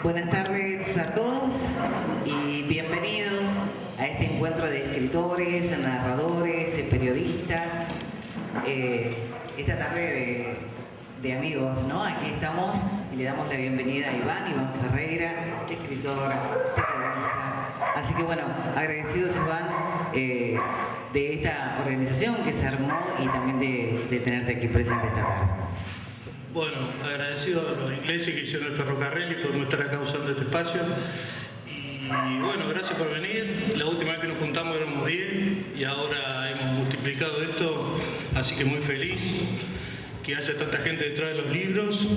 Buenas tardes a todos y bienvenidos a este encuentro de escritores, narradores, periodistas. Esta tarde de amigos, ¿no? Aquí estamos y le damos la bienvenida a Iván Ferreira, escritor, periodista. Así que bueno, agradecidos Iván de esta organización que se armó y también de tenerte aquí presente esta tarde. Bueno, agradecido a los ingleses que hicieron el ferrocarril y por estar acá usando este espacio. Y bueno, gracias por venir. La última vez que nos juntamos éramos 10 y ahora hemos multiplicado esto, así que muy feliz que haya tanta gente detrás de los libros.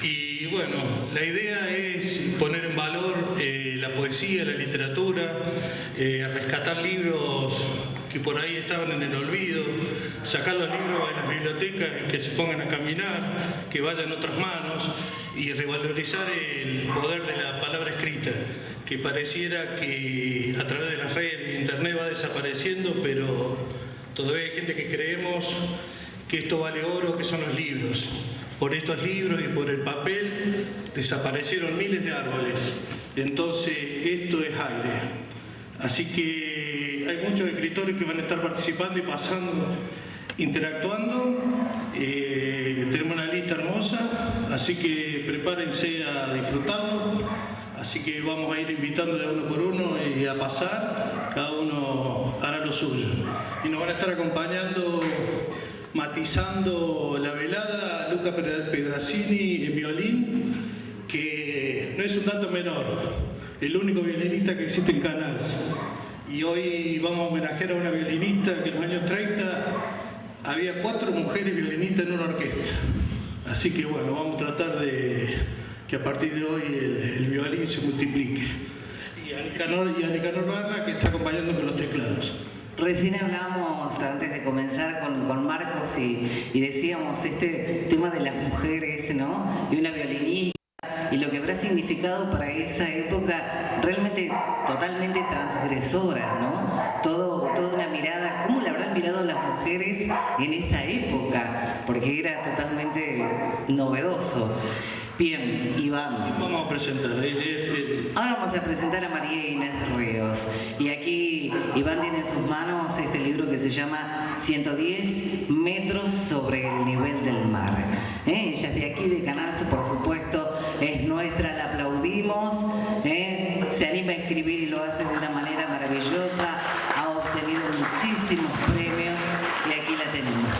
Y bueno, la idea es poner en valor la poesía, la literatura, rescatar libros que por ahí estaban en el olvido, sacar los libros de las bibliotecas y que se pongan a caminar, que vayan a otras manos y revalorizar el poder de la palabra escrita, que pareciera que a través de las redes de internet va desapareciendo, pero todavía hay gente que creemos que esto vale oro, que son los libros. Por estos libros y por el papel desaparecieron miles de árboles. Entonces esto es aire. Así que hay muchos escritores que van a estar participando y pasando, interactuando. Tenemos una lista hermosa, así que prepárense a disfrutarlo. Así que vamos a ir invitando de uno por uno y a pasar. Cada uno hará lo suyo. Y nos van a estar acompañando, matizando la velada, Luca Pedrazzini en violín, que no es un dato menor. El único violinista que existe en Canals. Y hoy vamos a homenajear a una violinista que en los años 30 había 4 mujeres violinistas en una orquesta. Así que bueno, vamos a tratar de que a partir de hoy el violín se multiplique. Y a Nicanor Barna, que está acompañando con los teclados. Recién hablábamos, antes de comenzar, con Marcos y decíamos este tema de las mujeres, ¿no? Y una violinista. Y lo que habrá significado para esa época realmente totalmente transgresora, ¿no? Toda una mirada, ¿cómo le habrán mirado las mujeres en esa época? Porque era totalmente novedoso. Bien, Iván. Vamos a presentar. Ahora vamos a presentar a María Inés Ríos. Y aquí Iván tiene en sus manos este libro que se llama 110 metros sobre el nivel del mar. Ella es de aquí, de Canals, por supuesto, es nuestra, la aplaudimos. Se anima a escribir y lo hace de una manera maravillosa. Ha obtenido muchísimos premios y aquí la tenemos.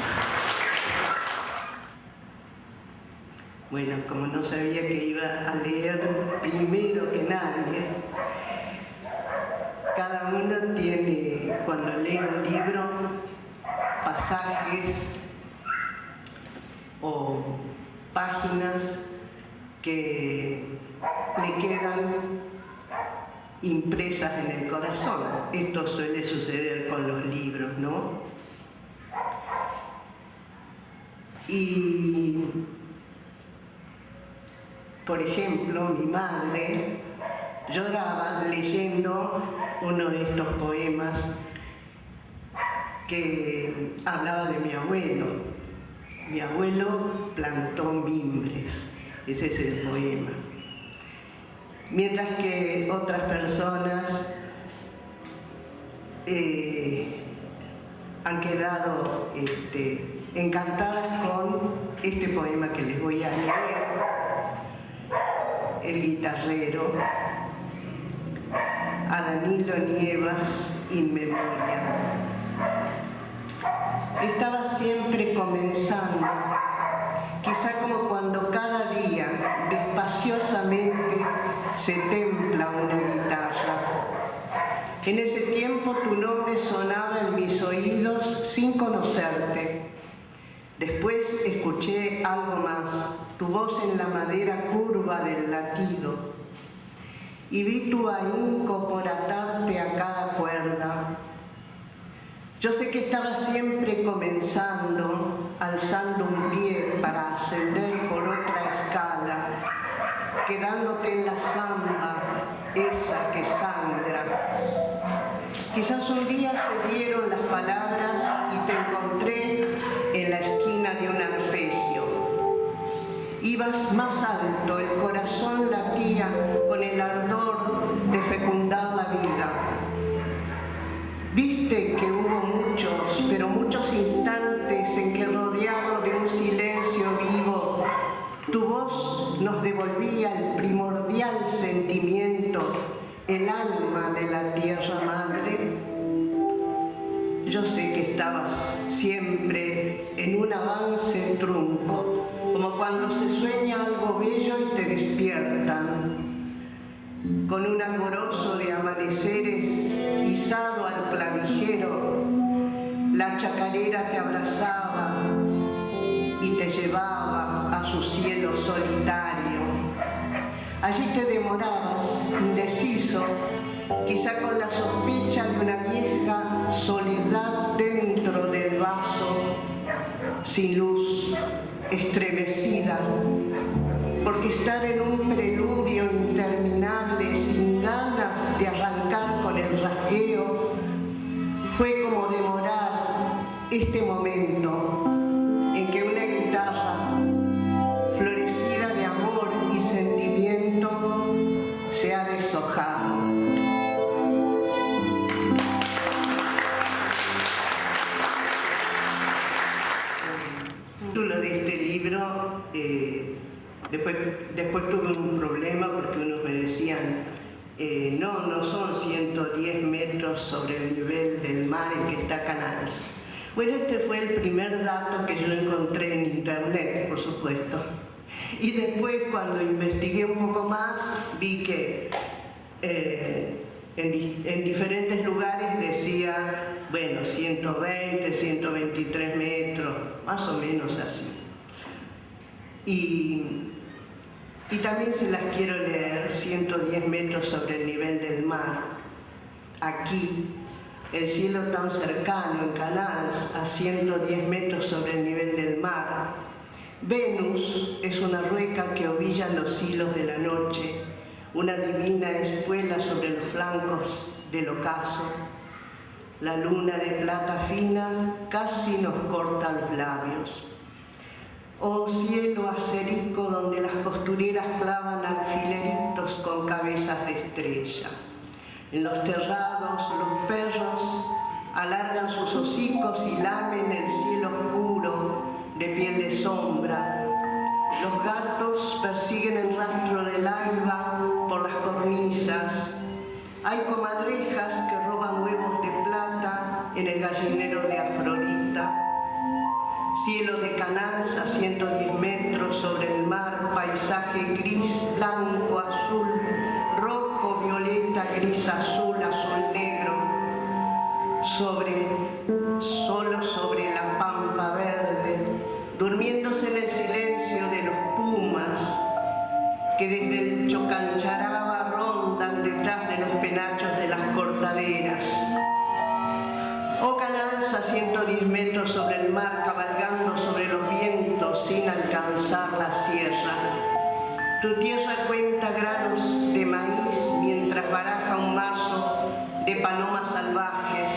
Bueno, como no sabía que iba a leer primero que nadie, cada uno tiene, cuando lee un libro, pasajes o páginas que le quedan impresas en el corazón. Esto suele suceder con los libros, ¿no? Y por ejemplo, mi madre lloraba leyendo uno de estos poemas que hablaba de mi abuelo. Mi abuelo plantó mimbres, ese es el poema. Mientras que otras personas han quedado encantadas con este poema que les voy a leer. El guitarrero, a Danilo Nievas, in memoria. Estaba siempre comenzando, quizá como cuando cada día, despaciosamente, se templa una guitarra. En ese tiempo tu nombre sonaba en mis oídos sin conocerte. Después escuché algo más, tu voz en la madera curva del latido, y vi tu ahínco por atarte a cada cuerda. Yo sé que estaba siempre comenzando, alzando un pie para ascender por otra escala, quedándote en la zamba, esa que sangra. Quizás un día se dieron las palabras y te encontré en la esquina de un arpegio. Ibas más alto, el corazón latía envolvía el primordial sentimiento, el alma de la tierra madre. Yo sé que estabas siempre en un avance trunco, como cuando se sueña algo bello y te despiertan, con un alborozo de amaneceres izado al clavijero, la chacarera te abrazaba y te llevaba a su cielo solitario. Allí te demorabas, indeciso, quizá con la sospecha de una vieja soledad dentro del vaso, sin luz, estremecida, porque estar en un preludio interminable, sin ganas de arrancar con el rasgueo, fue como demorar este momento en que una guitarra, florecida de amor y sentimiento, se ha deshojado. Título de este libro, después tuve un problema porque unos me decían, no son 110 metros sobre el nivel del mar en que está Canals. Bueno, este fue el primer dato que yo encontré en internet, por supuesto. Y después, cuando investigué un poco más, vi que en diferentes lugares decía, bueno, 120, 123 metros, más o menos así. Y también se las quiero leer, 110 metros sobre el nivel del mar. Aquí, el cielo tan cercano en Canals, a 110 metros sobre el nivel del mar. Venus es una rueca que ovilla los hilos de la noche, una divina espuela sobre los flancos del ocaso. La luna de plata fina casi nos corta los labios. Oh cielo acerico donde las costureras clavan alfileritos con cabezas de estrella. En los terrados los perros alargan sus hocicos y lamen el cielo oscuro de piel de sombra. Los gatos persiguen el rastro del alba por las cornisas. Hay comadrejas que roban huevos de plata en el gallinero de Afrodita. Cielo de Canals a 110 metros sobre el mar, paisaje gris, blanco, azul, rojo, violeta, gris, azul, azul, negro. Solo sobre la pampa verde, durmiéndose en el silencio de los pumas que desde el Chocancharaba rondan detrás de los penachos de las cortaderas. Oh Canals a 110 metros sobre el mar, cabalgando sobre los vientos sin alcanzar la sierra. Tu tierra cuenta granos de maíz mientras baraja un mazo de palomas salvajes.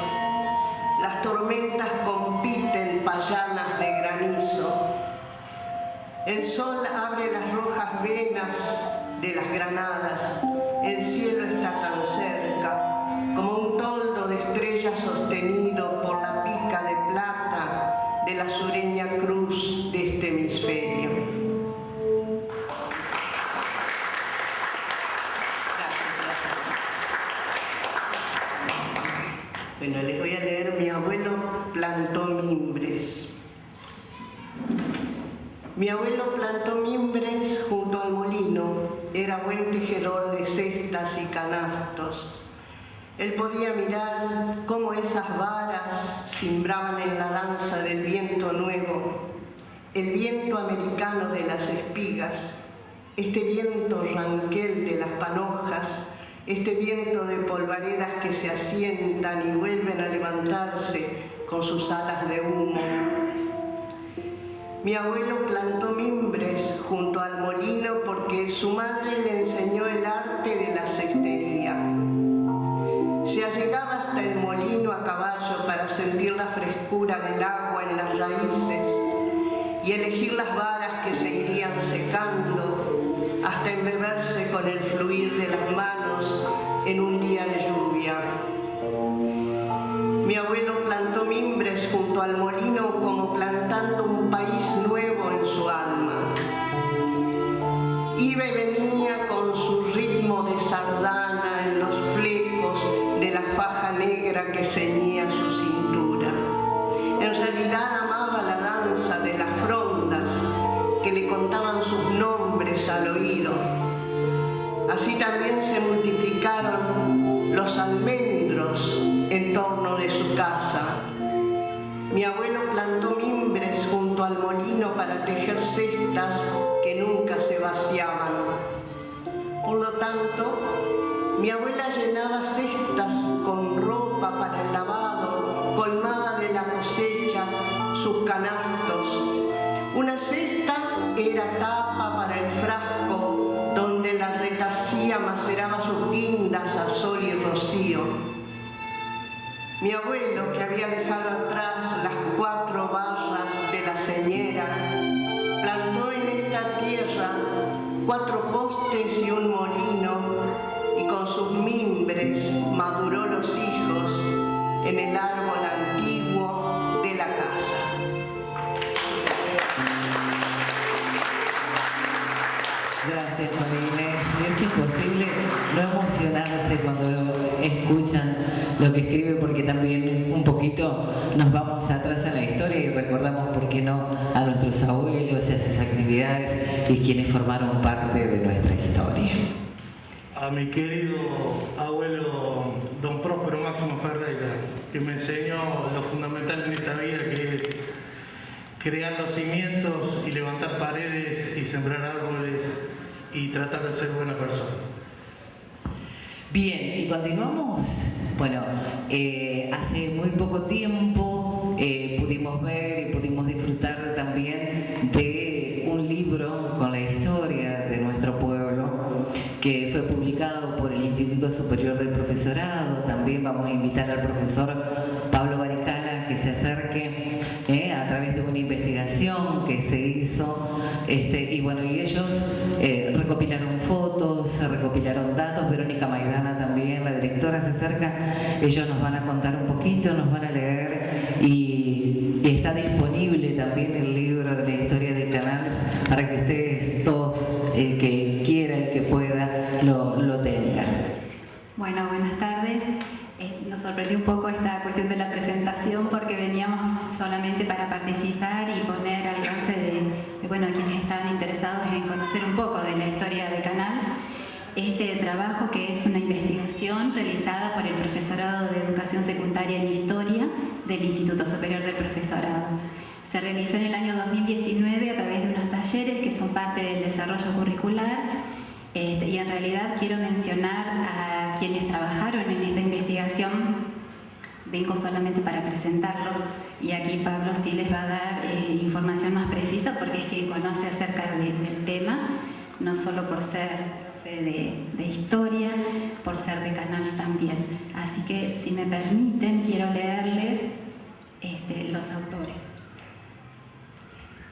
Las tormentas compiten payanas de granizo. El sol abre las rojas venas de las granadas. El cielo está tan cerca, como un toldo de estrellas sostenido por la pica de plata de la sureña cruz de este hemisferio. Bueno, les voy a leer. Mi abuelo plantó mimbres. Mi abuelo plantó mimbres junto al molino. Era buen tejedor de cestas y canastos. Él podía mirar cómo esas varas cimbraban en la danza del viento nuevo, el viento americano de las espigas, este viento ranquel de las panojas, este viento de polvaredas que se asientan y vuelven a levantarse con sus alas de humo. Mi abuelo plantó mimbres junto al molino porque su madre le enseñó el arte de la cestería. Se allegaba hasta el molino a caballo para sentir la frescura del agua en las raíces y elegir las varas que se irían secando hasta embeberse con el fluir de las manos en un día de lluvia. Mi abuelo plantó mimbres junto al molino como plantando un país nuevo en su alma. Iba y venía con su ritmo de sardana en los flecos de la faja negra que ceñía su cintura. En realidad amaba la danza de las frondas que le contaban sus nombres al oído. Así también se multiplicaron los almendros en torno de su casa. Mi abuelo plantó mimbres junto al molino para tejer cestas que nunca se vaciaban. Por lo tanto, mi abuela llenaba cestas con ropa para el lavado, colmaba de la cosecha sus canastos. Una cesta era tapa para el frasco donde la retacía maceraba sus guindas a sol y rocío. Mi abuelo, que había dejado atrás las 4 barras de la señera, plantó en esta tierra 4 postes y un molino, y con sus mimbres maduró los hijos en el árbol antiguo de la casa. Gracias, María Inés. Es imposible no emocionarse cuando escuchan lo que escribe, porque también un poquito nos vamos atrás en la historia y recordamos, por qué no, a nuestros abuelos y a sus actividades y quienes formaron parte de nuestra historia. A mi querido abuelo don Próspero Máximo Ferreira, que me enseñó lo fundamental en esta vida, que es crear los cimientos y levantar paredes y sembrar árboles y tratar de ser buena persona. Bien, y continuamos. Bueno, hace muy poco tiempo pudimos ver y pudimos disfrutar también de un libro con la historia de nuestro pueblo que fue publicado por el Instituto Superior del Profesorado. También vamos a invitar al profesor Pablo Baricala que se acerque a través de una investigación que se hizo, y bueno, y ellos recopilaron fotos, recopilaron datos. Verónica Maidana también, la directora, se acerca. Ellos nos van a contar un poquito, nos van a leer, y está disponible también el libro de la historia de Canals para que ustedes todos, el que quiera, el que pueda, lo tengan. Bueno, buenas tardes. Nos sorprendió un poco esta cuestión de la presentación porque veníamos solamente para participar y poner al alcance de quienes estaban interesados en conocer un poco de la historia de Canals. Este trabajo, que es una investigación realizada por el Profesorado de Educación Secundaria en Historia del Instituto Superior del Profesorado. Se realizó en el año 2019 a través de unos talleres que son parte del desarrollo curricular, y en realidad quiero mencionar a quienes trabajaron en esta investigación. Vengo solamente para presentarlo, y aquí Pablo sí les va a dar información más precisa porque es que conoce acerca del tema, no solo por ser de historia, por ser de Canals también. Así que, si me permiten, quiero leerles los autores.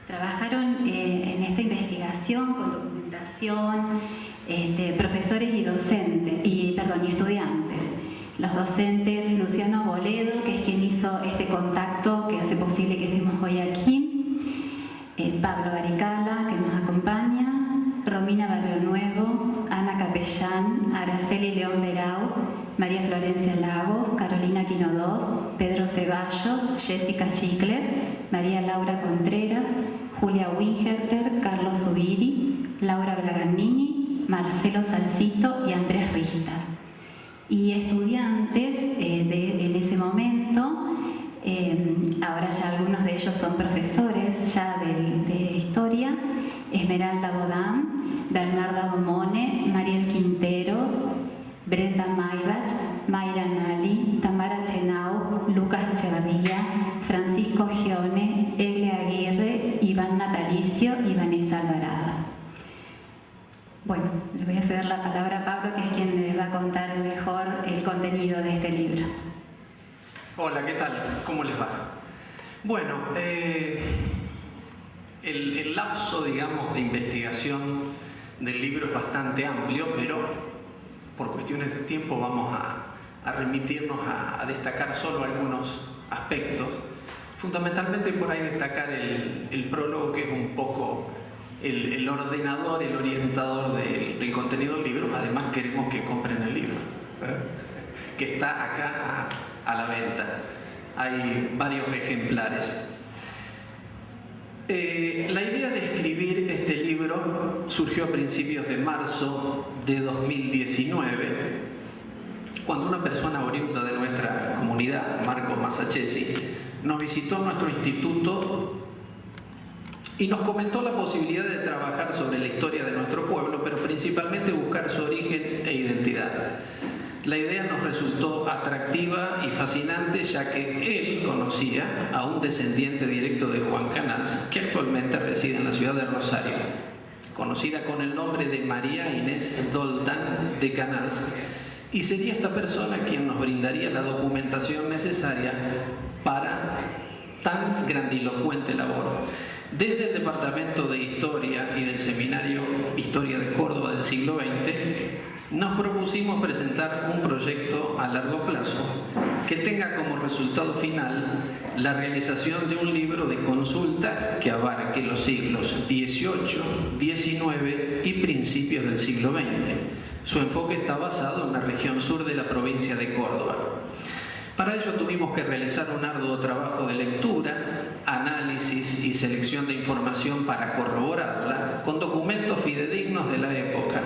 Trabajaron en esta investigación con documentación profesores y estudiantes. Los docentes, Luciano Boledo, que es quien hizo este contacto que hace posible que estemos hoy aquí, Pablo Baricala, que nos acompaña, Romina Barrio Nuevo, Ana Capellán, Araceli León Berau, María Florencia Lagos, Carolina Quinodós, Pedro Ceballos, Jessica Schickler, María Laura Contreras, Julia Wingerter, Carlos Zubiri, Laura Braganini, Marcelo Salcito y Andrés Rista. Y estudiantes en ese momento, ahora ya algunos de ellos son profesores ya de historia: Esmeralda Bodán, Bernarda Bomone, Mariel Quinteros, Brenda Maybach, Mayra Nali, Tamara Chenau, Lucas Echevarría, Francisco Gione, Egle Aguirre, Iván Natalicio y Vanessa Alvarado. Bueno, le voy a ceder la palabra a Pablo, que es quien les va a contar mejor el contenido de este libro. Hola, ¿qué tal? ¿Cómo les va? Bueno, el lapso, digamos, de investigación del libro es bastante amplio, pero por cuestiones de tiempo vamos a remitirnos a destacar solo algunos aspectos. Fundamentalmente por ahí destacar el prólogo, que es un poco el ordenador, el orientador del contenido del libro. Además queremos que compren el libro, que está acá a la venta. Hay varios ejemplares. La idea de escribir este libro surgió a principios de marzo de 2019, cuando una persona oriunda de nuestra comunidad, Marco Masachesi, nos visitó en nuestro instituto y nos comentó la posibilidad de trabajar sobre la historia de nuestro pueblo, pero principalmente buscar su origen e identidad. La idea nos resultó atractiva y fascinante, ya que él conocía a un descendiente directo de Juan Canals, que actualmente reside en la ciudad de Rosario, conocida con el nombre de María Inés Doldán de Canals, y sería esta persona quien nos brindaría la documentación necesaria para tan grandilocuente labor. Desde el Departamento de Historia y del Seminario Historia de Córdoba del siglo XX, nos propusimos presentar un proyecto a largo plazo que tenga como resultado final la realización de un libro de consulta que abarque los siglos XVIII, XIX y principios del siglo XX. Su enfoque está basado en la región sur de la provincia de Córdoba. Para ello tuvimos que realizar un arduo trabajo de lectura, análisis y selección de información para corroborarla con documentos fidedignos de la época.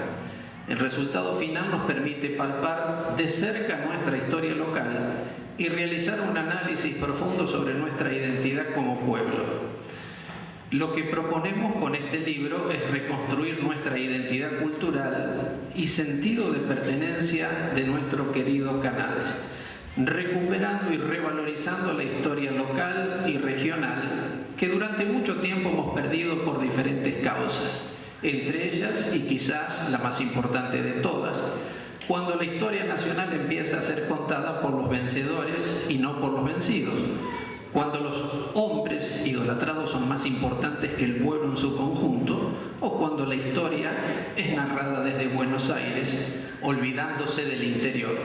El resultado final nos permite palpar de cerca nuestra historia local y realizar un análisis profundo sobre nuestra identidad como pueblo. Lo que proponemos con este libro es reconstruir nuestra identidad cultural y sentido de pertenencia de nuestro querido Canals, recuperando y revalorizando la historia local y regional que durante mucho tiempo hemos perdido por diferentes causas. Entre ellas, y quizás la más importante de todas, cuando la historia nacional empieza a ser contada por los vencedores y no por los vencidos, cuando los hombres idolatrados son más importantes que el pueblo en su conjunto, o cuando la historia es narrada desde Buenos Aires, olvidándose del interior.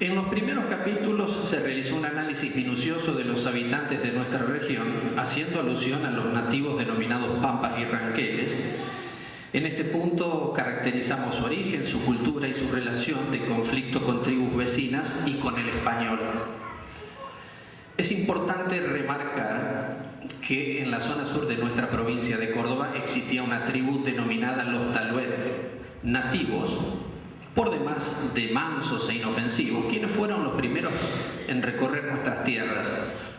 En los primeros capítulos se realizó un análisis minucioso de los habitantes de nuestra región, haciendo alusión a los nativos denominados pampas y ranqueles. En este punto caracterizamos su origen, su cultura y su relación de conflicto con tribus vecinas y con el español. Es importante remarcar que en la zona sur de nuestra provincia de Córdoba existía una tribu denominada los Taluet, nativos, por demás de mansos e inofensivos, quienes fueron los primeros en recorrer nuestras tierras,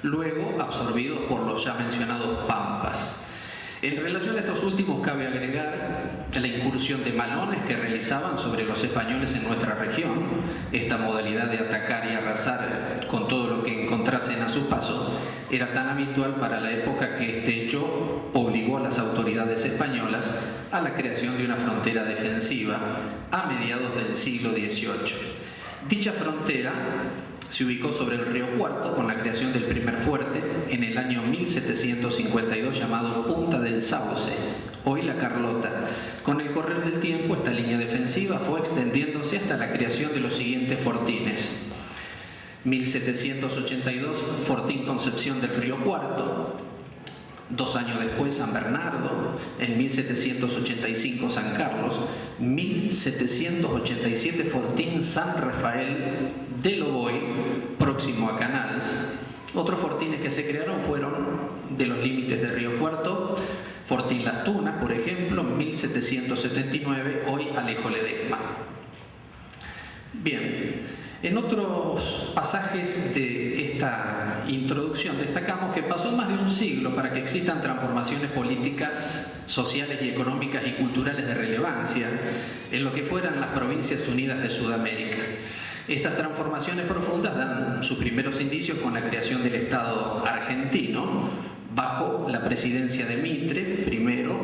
luego absorbidos por los ya mencionados pampas. En relación a estos últimos cabe agregar la incursión de malones que realizaban sobre los españoles en nuestra región. Esta modalidad de atacar y arrasar con todo lo que encontrasen a su paso era tan habitual para la época que este hecho obligó a las autoridades españolas a la creación de una frontera defensiva a mediados del siglo XVIII. Dicha frontera se ubicó sobre el río Cuarto con la creación del primer fuerte en el año 1752 llamado Punta del Sauce, hoy La Carlota. Con el correr del tiempo esta línea defensiva fue extendiéndose hasta la creación de los siguientes fortines. 1782 Fortín Concepción del río Cuarto, 2 años después San Bernardo, en 1785 San Carlos, 1787 Fortín San Rafael de Loboy, próximo a Canals. Otros fortines que se crearon fueron de los límites del río Cuarto, Fortín Las Tunas, por ejemplo, 1779, hoy Alejo Ledesma. Bien. En otros pasajes de esta introducción destacamos que pasó más de un siglo para que existan transformaciones políticas, sociales y económicas y culturales de relevancia en lo que fueran las Provincias Unidas de Sudamérica. Estas transformaciones profundas dan sus primeros indicios con la creación del Estado argentino, bajo la presidencia de Mitre, primero,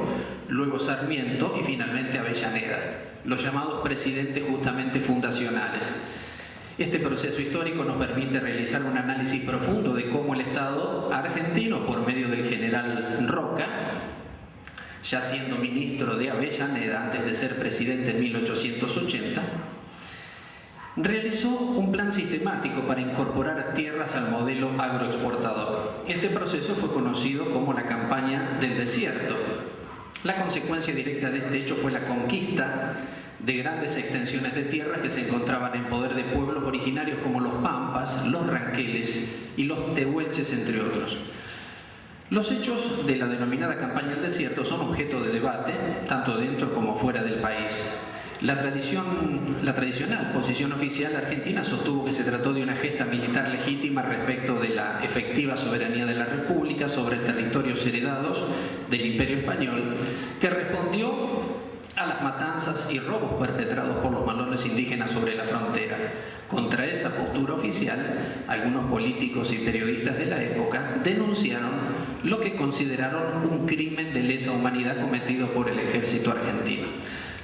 luego Sarmiento y finalmente Avellaneda, los llamados presidentes justamente fundacionales. Este proceso histórico nos permite realizar un análisis profundo de cómo el Estado argentino, por medio del general Roca, ya siendo ministro de Avellaneda antes de ser presidente en 1880, realizó un plan sistemático para incorporar tierras al modelo agroexportador. Este proceso fue conocido como la campaña del desierto. La consecuencia directa de este hecho fue la conquista de grandes extensiones de tierra que se encontraban en poder de pueblos originarios como los pampas, los ranqueles y los tehuelches, entre otros. Los hechos de la denominada campaña del desierto son objeto de debate, tanto dentro como fuera del país. La tradicional posición oficial argentina sostuvo que se trató de una gesta militar legítima respecto de la efectiva soberanía de la República sobre territorios heredados del Imperio Español, que respondió a las matanzas y robos perpetrados por los malones indígenas sobre la frontera. Contra esa postura oficial, algunos políticos y periodistas de la época denunciaron lo que consideraron un crimen de lesa humanidad cometido por el ejército argentino.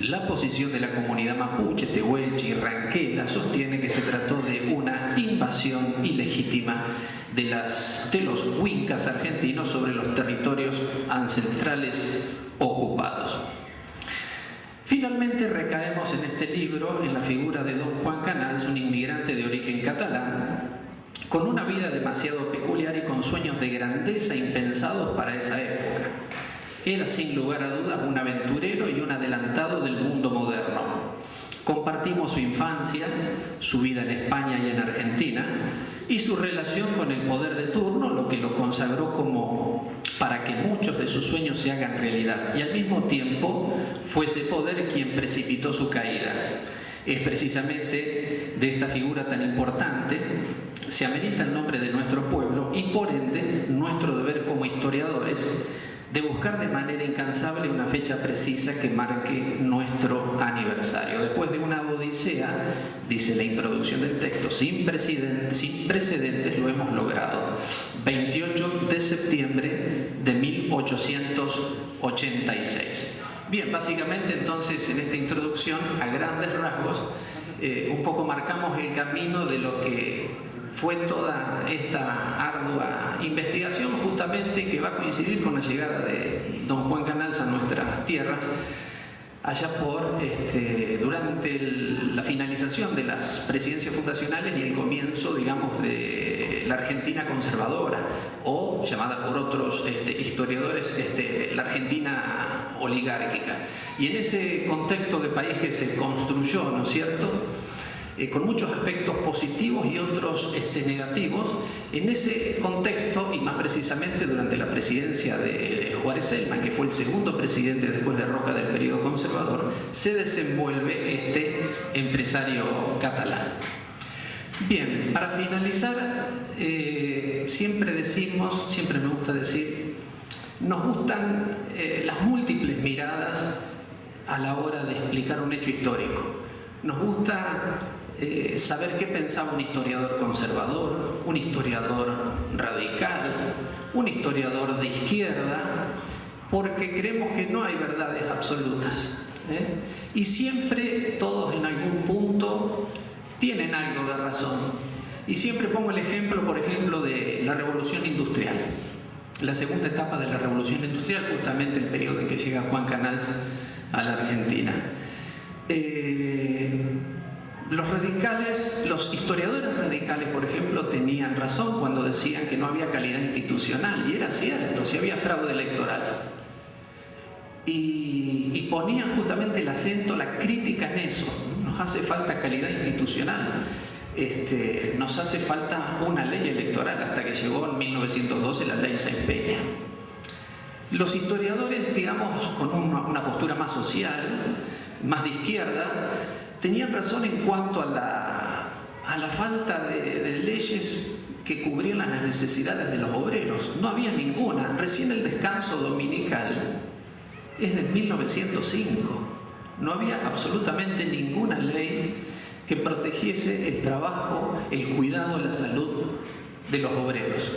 La posición de la comunidad mapuche, tehuelche y ranquela sostiene que se trató de una invasión ilegítima de los huincas argentinos sobre los territorios ancestrales ocupados. Finalmente recaemos en este libro en la figura de don Juan Canals, un inmigrante de origen catalán, con una vida demasiado peculiar y con sueños de grandeza impensados para esa época. Era sin lugar a dudas un aventurero y un adelantado del mundo moderno. Compartimos su infancia, su vida en España y en Argentina, y su relación con el poder de turno, lo que lo consagró como para que muchos de sus sueños se hagan realidad, y al mismo tiempo fue ese poder quien precipitó su caída. Es precisamente de esta figura tan importante se amerita el nombre de nuestro pueblo y por ende nuestro deber como historiadores de buscar de manera incansable una fecha precisa que marque nuestro aniversario. Después de una odisea, dice la introducción del texto, sin precedentes lo hemos logrado. 28 de septiembre de 1886. Bien, básicamente entonces en esta introducción, a grandes rasgos, un poco marcamos el camino de lo que fue toda esta ardua investigación, justamente que va a coincidir con la llegada de don Juan Canals a nuestras tierras, allá por durante la finalización de las presidencias fundacionales y el comienzo, digamos, de la Argentina conservadora, o llamada por otros historiadores la Argentina oligárquica. Y en ese contexto de país que se construyó, ¿no es cierto?, con muchos aspectos positivos y otros negativos, en ese contexto, y más precisamente durante la presidencia de Juárez Celman, que fue el segundo presidente después de Roca del periodo conservador, se desenvuelve este empresario catalán. Bien, para finalizar, siempre me gusta decir, nos gustan las múltiples miradas a la hora de explicar un hecho histórico. Nos gusta saber qué pensaba un historiador conservador, un historiador radical, un historiador de izquierda, porque creemos que no hay verdades absolutas, y siempre todos en algún punto tienen algo de razón. Y siempre pongo el ejemplo, por ejemplo, de la Revolución Industrial, la segunda etapa de la Revolución Industrial, justamente el periodo en que llega Juan Canals a la Argentina. Los historiadores radicales, por ejemplo, tenían razón cuando decían que no había calidad institucional, y era cierto, si había fraude electoral. Y ponían justamente el acento, la crítica en eso. Nos hace falta calidad institucional, nos hace falta una ley electoral, hasta que llegó en 1912 la ley Sáenz Peña. Los historiadores, digamos, con una postura más social, más de izquierda, tenían razón en cuanto a la falta de leyes que cubrieran las necesidades de los obreros. No había ninguna. Recién el descanso dominical es de 1905. No había absolutamente ninguna ley que protegiese el trabajo, el cuidado, la salud de los obreros.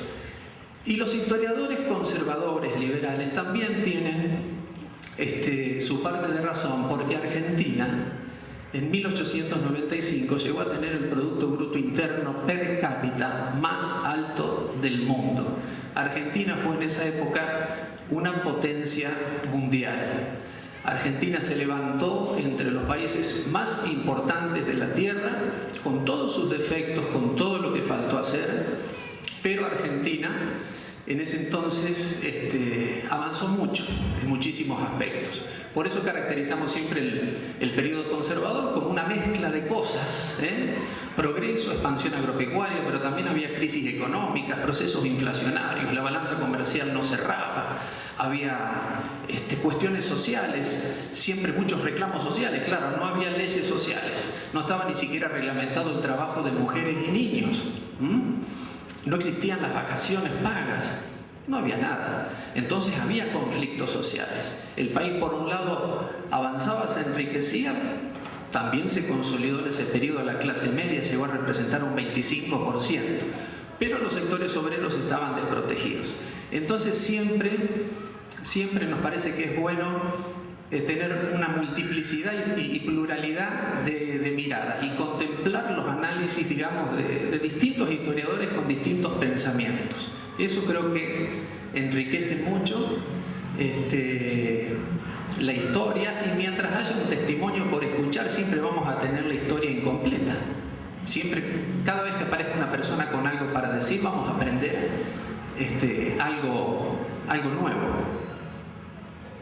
Y los historiadores conservadores, liberales, también tienen su parte de razón, porque Argentina en 1895 llegó a tener el Producto Bruto Interno per cápita más alto del mundo. Argentina fue en esa época una potencia mundial. Argentina se levantó entre los países más importantes de la Tierra, con todos sus defectos, con todo lo que faltó hacer, pero Argentina en ese entonces avanzó mucho en muchísimos aspectos. Por eso caracterizamos siempre el periodo conservador como una mezcla de cosas, progreso, expansión agropecuaria, pero también había crisis económicas, procesos inflacionarios, la balanza comercial no cerraba, había cuestiones sociales, siempre muchos reclamos sociales, claro, no había leyes sociales, no estaba ni siquiera reglamentado el trabajo de mujeres y niños, no existían las vacaciones pagas, no había nada. Entonces había conflictos sociales. El país, por un lado, avanzaba, se enriquecía, también se consolidó en ese periodo la clase media, llegó a representar un 25%, pero los sectores obreros estaban desprotegidos. Entonces siempre nos parece que es bueno tener una multiplicidad y pluralidad de miradas y contemplar los análisis, digamos, de distintos historiadores con distintos pensamientos. Eso creo que enriquece mucho la historia, y mientras haya un testimonio por escuchar, siempre vamos a tener la historia incompleta. Siempre, cada vez que aparezca una persona con algo para decir, vamos a aprender algo nuevo.